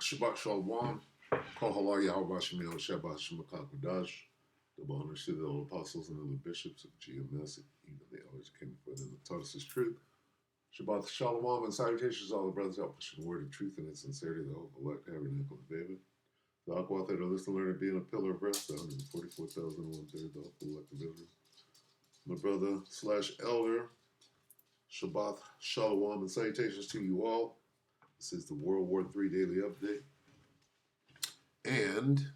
Shabbat Shalom. Kol halal Yahweh Shemel Shabbat Shemakah Kodash. Double honor to the old apostles and the bishops of GMS, even the elders came before them and taught us his truth. Shabbat Shalom and salutations to all the brothers out pushing the word of truth and in sincerity, the hope, elect tabernacle of David. The Aqua that are listening, learning, being a pillar of rest, the 144,001 third, the hopeful elect of Israel. My brother slash elder, Shabbat Shalom and salutations to you all. This is the WW3 Daily Update. And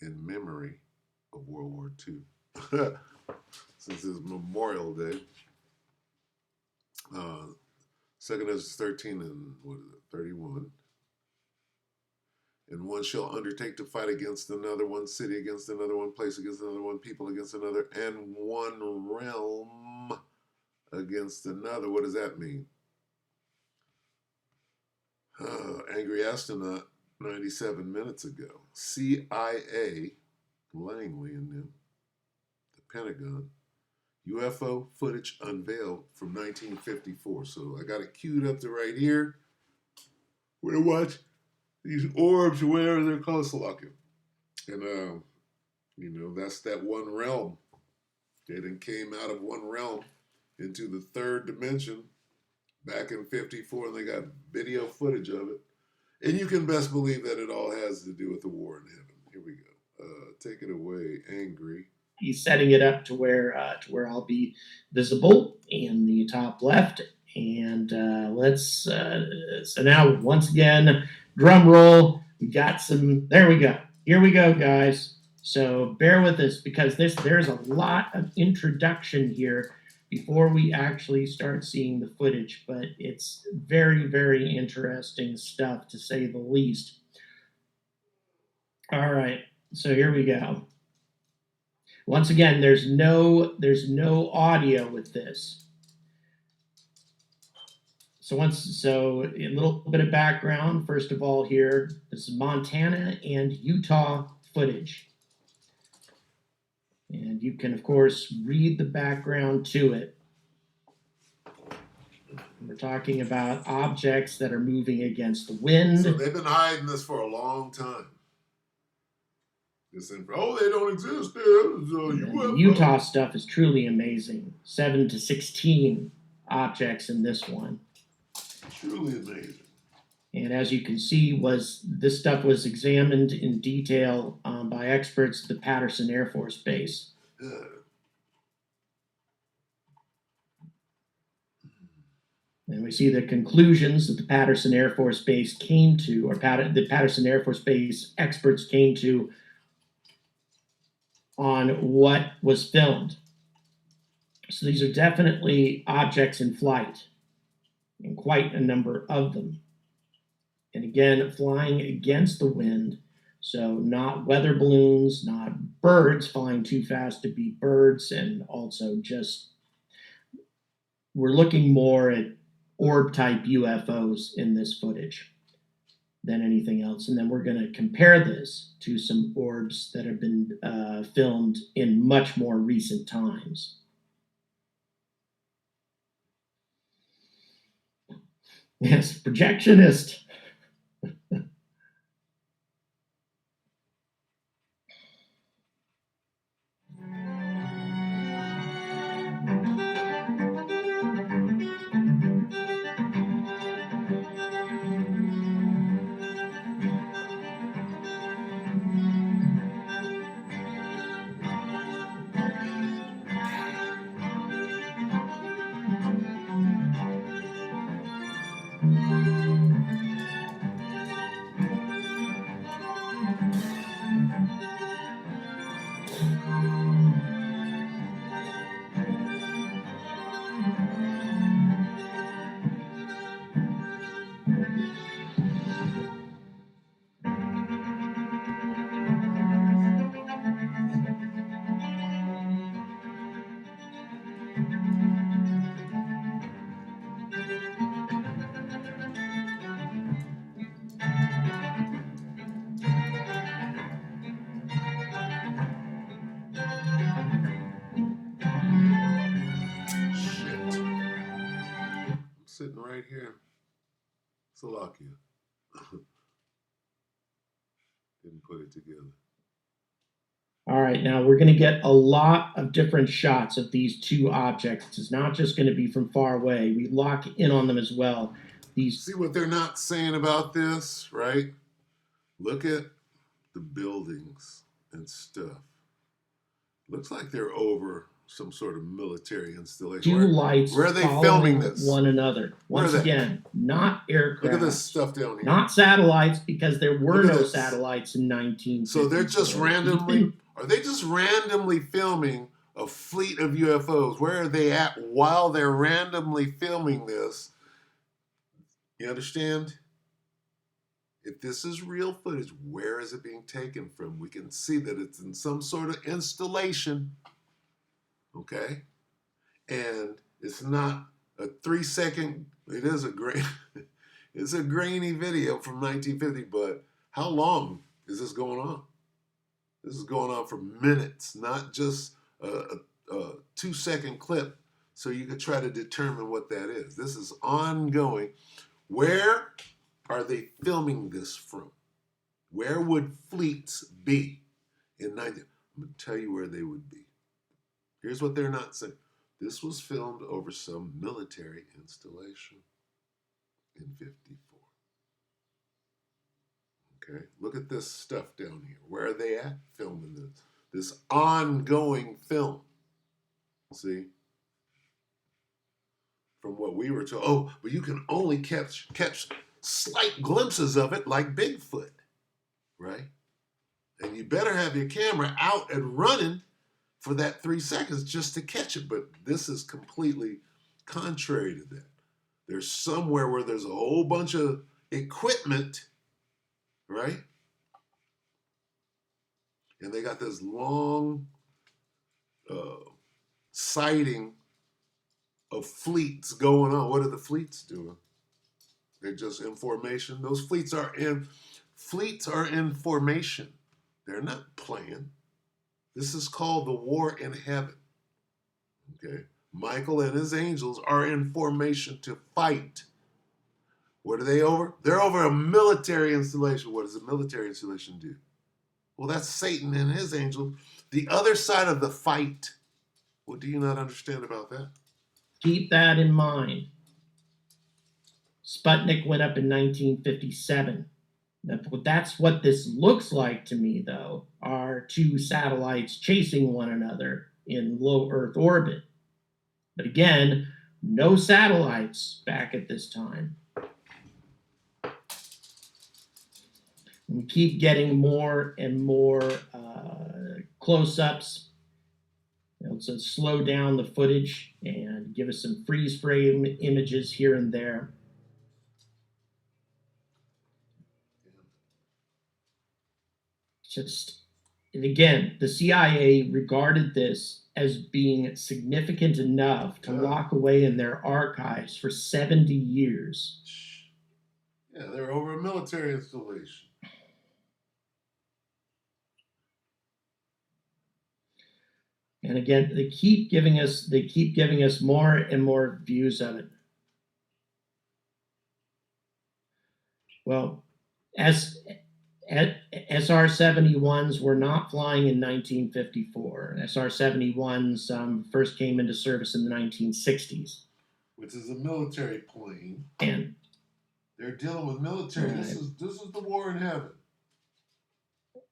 in memory of World War II, since it's Memorial Day, 2nd Ezra 13 and 31. And one shall undertake to fight against another, one city against another, one place against another, one people against another, and one realm against another. What does that mean? Angry astronaut 97 minutes ago. CIA, Langley and them, the Pentagon, UFO footage unveiled from 1954. So I got it queued up to right here. We're going to watch these orbs or whatever they're called, Salakia. And, that's that one realm. They then came out of one realm into the third dimension back in 54, and they got video footage of it. And you can best believe that it all has to do with the war in heaven. Here we go. Take it away, Angry. He's setting it up to where I'll be visible in the top left. And so now, once again, drum roll. We got some, there we go. Here we go, guys. So bear with us because there's a lot of introduction here before we actually start seeing the footage, but it's very, very interesting stuff to say the least. All right, so here we go. Once again, there's no audio with this. So a little bit of background. First of all, here, this is Montana and Utah footage. And you can, of course, read the background to it. We're talking about objects that are moving against the wind. So they've been hiding this for a long time. They don't exist. The Utah stuff is truly amazing. 7 to 16 objects in this one. Truly amazing. And as you can see, this stuff was examined in detail by experts at the Patterson Air Force Base. And we see the conclusions that the Patterson Air Force Base came to, or the Patterson Air Force Base experts came to on what was filmed. So these are definitely objects in flight, and quite a number of them. And again, flying against the wind, so not weather balloons, not birds flying too fast to be birds, and also just we're looking more at orb-type UFOs in this footage than anything else. And then we're going to compare this to some orbs that have been filmed in much more recent times. Yes, projectionist. Sitting right here. Slovakia. Didn't put it together. All right, now we're going to get a lot of different shots of these two objects. It's not just going to be from far away. We lock in on them as well. These See what they're not saying about this, right? Look at the buildings and stuff. Looks like they're over some sort of military installation. two lights where are they following filming this? one another. Where Once are they? again, not aircraft. Look at this stuff down here. Not satellites, because there were no this. satellites in 1954. So they're just randomly, are they just randomly filming a fleet of UFOs? Where are they at while they're randomly filming this? You understand? If this is real footage, where is it being taken from? We can see that it's in some sort of installation, okay? And it's not a 3-second, it is a grain, it's a grainy video from 1950, but how long is this going on? This is going on for minutes, not just a 2-second clip, so you could try to determine what that is. This is ongoing. Where are they filming this from? Where would fleets be in 19? I'm going to tell you where they would be. Here's what they're not saying. This was filmed over some military installation in 54. Okay, look at this stuff down here. Where are they at filming this? This ongoing film. See? From what we were told. Oh, but you can only catch slight glimpses of it like Bigfoot, right? And you better have your camera out and running for that 3 seconds just to catch it. But this is completely contrary to that. There's somewhere where there's a whole bunch of equipment, right? And they got this long sighting of fleets going on. What are the fleets doing? They're just in formation. Those fleets are in formation. They're not playing. This is called the war in heaven. Okay? Michael and his angels are in formation to fight. What are they over? They're over a military installation. What does a military installation do? Well, that's Satan and his angels. The other side of the fight. What do you not understand about that? Keep that in mind. Sputnik went up in 1957. That's what this looks like to me, though, are two satellites chasing one another in low Earth orbit. But again, no satellites back at this time. We keep getting more and more close-ups. So slow down the footage and give us some freeze frame images here and there. And again, the CIA regarded this as being significant enough to lock away in their archives for 70 years. Yeah, they're over a military installation. And again, they keep giving us more and more views of it. Well, SR-71s were not flying in 1954. SR-71s first came into service in the 1960s. Which is a military plane. And they're dealing with military. Right. This is the war in heaven.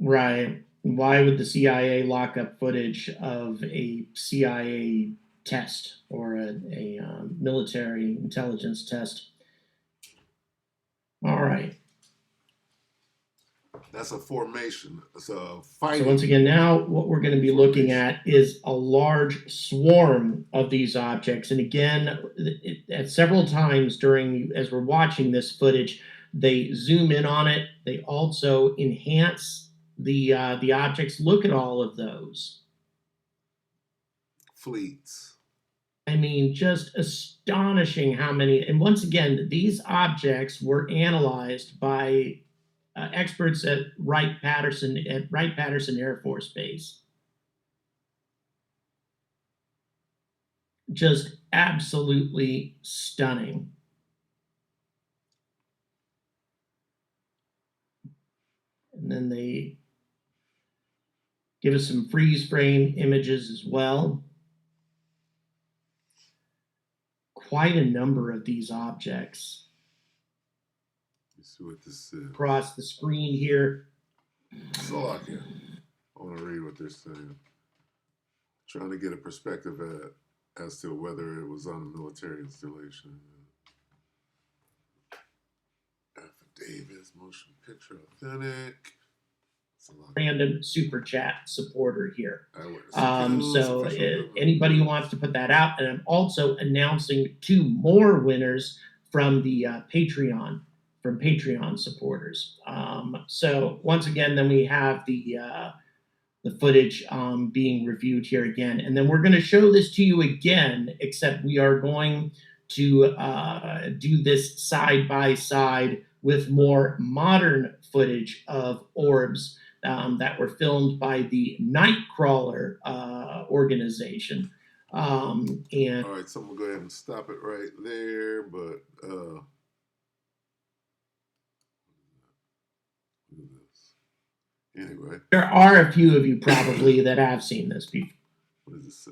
Right. Why would the CIA lock up footage of a CIA test or a military intelligence test? All right. That's a formation. It's a fighting. So once again, now what we're going to be looking at is a large swarm of these objects. And again, at several times as we're watching this footage, they zoom in on it. They also enhance the objects. Look at all of those fleets. I mean, just astonishing how many. And once again, these objects were analyzed by experts at Wright-Patterson Air Force Base. Just absolutely stunning. And then they give us some freeze frame images as well. Quite a number of these objects. Let's see what this is. Across the screen here. Slovakia. I want to read what they're saying. Trying to get a perspective as to whether it was on a military installation. Affidavits, motion picture authentic. Random super chat supporter here. So Anybody who wants to put that out, and I'm also announcing 2 more winners from the Patreon, from Patreon supporters. So once again, then we have the footage being reviewed here again, and then we're going to show this to you again, except we are going to do this side by side with more modern footage of orbs that were filmed by the Nightcrawler organization. And all right, so we'll go ahead and stop it right there. But anyway, there are a few of you probably that have seen this before. What does it say?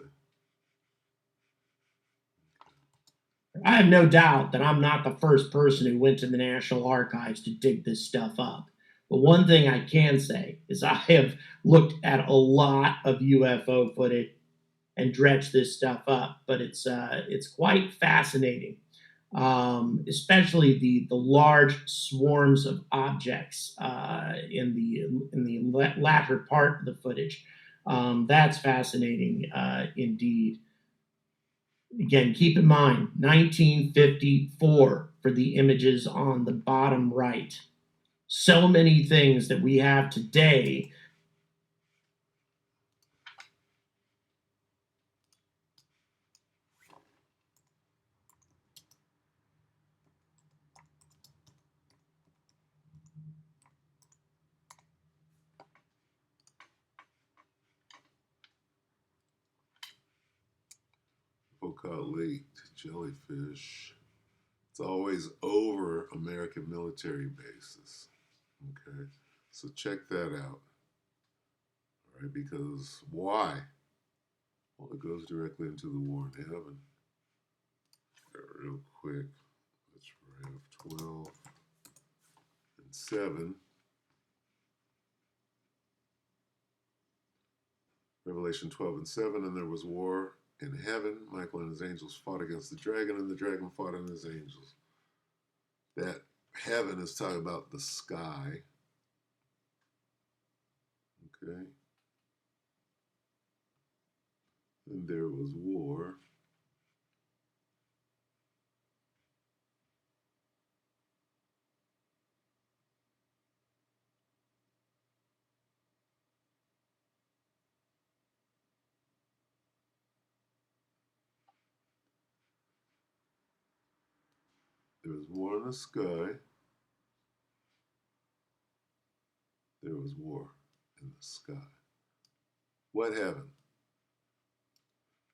I have no doubt that I'm not the first person who went to the National Archives to dig this stuff up. But one thing I can say is I have looked at a lot of UFO footage and dredged this stuff up, but it's quite fascinating, especially the large swarms of objects in the latter part of the footage. That's fascinating indeed. Again, keep in mind 1954 for the images on the bottom right. So many things that we have today. Foucault Lake jellyfish. It's always over American military bases. Okay, so check that out. All right, because why? Well, it goes directly into the war in heaven. Real quick, let's have 12 and 7. Revelation 12 and 7, and there was war in heaven. Michael and his angels fought against the dragon, and the dragon fought and his angels. That heaven is talking about the sky. Okay. And there was war. There was war in the sky. There was war in the sky. What heaven?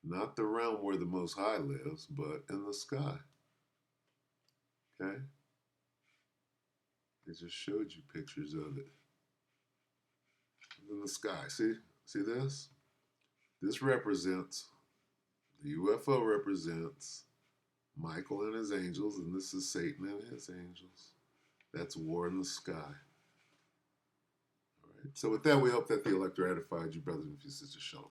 Not the realm where the Most High lives, but in the sky. Okay? They just showed you pictures of it. In the sky. See this? This represents, the UFO represents Michael and his angels, and this is Satan and his angels. That's war in the sky. All right. So with that, we hope that the elector edified you, brothers and sisters. Shalom.